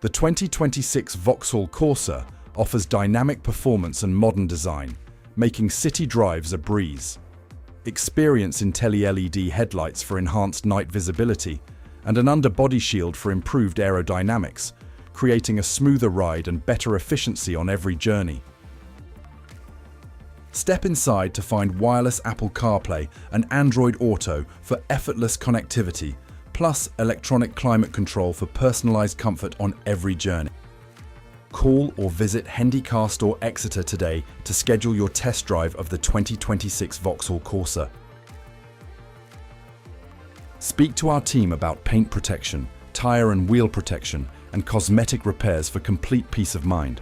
The 2026 Vauxhall Corsa offers dynamic performance and modern design, making city drives a breeze. Experience Intelli-LED headlights for enhanced night visibility and an underbody shield for improved aerodynamics, creating a smoother ride and better efficiency on every journey. Step inside to find wireless Apple CarPlay and Android Auto for effortless connectivity, plus electronic climate control for personalized comfort on every journey. Call or visit Hendy Car Store Exeter today to schedule your test drive of the 2026 Vauxhall Corsa. Speak to our team about paint protection, tire and wheel protection, and cosmetic repairs for complete peace of mind.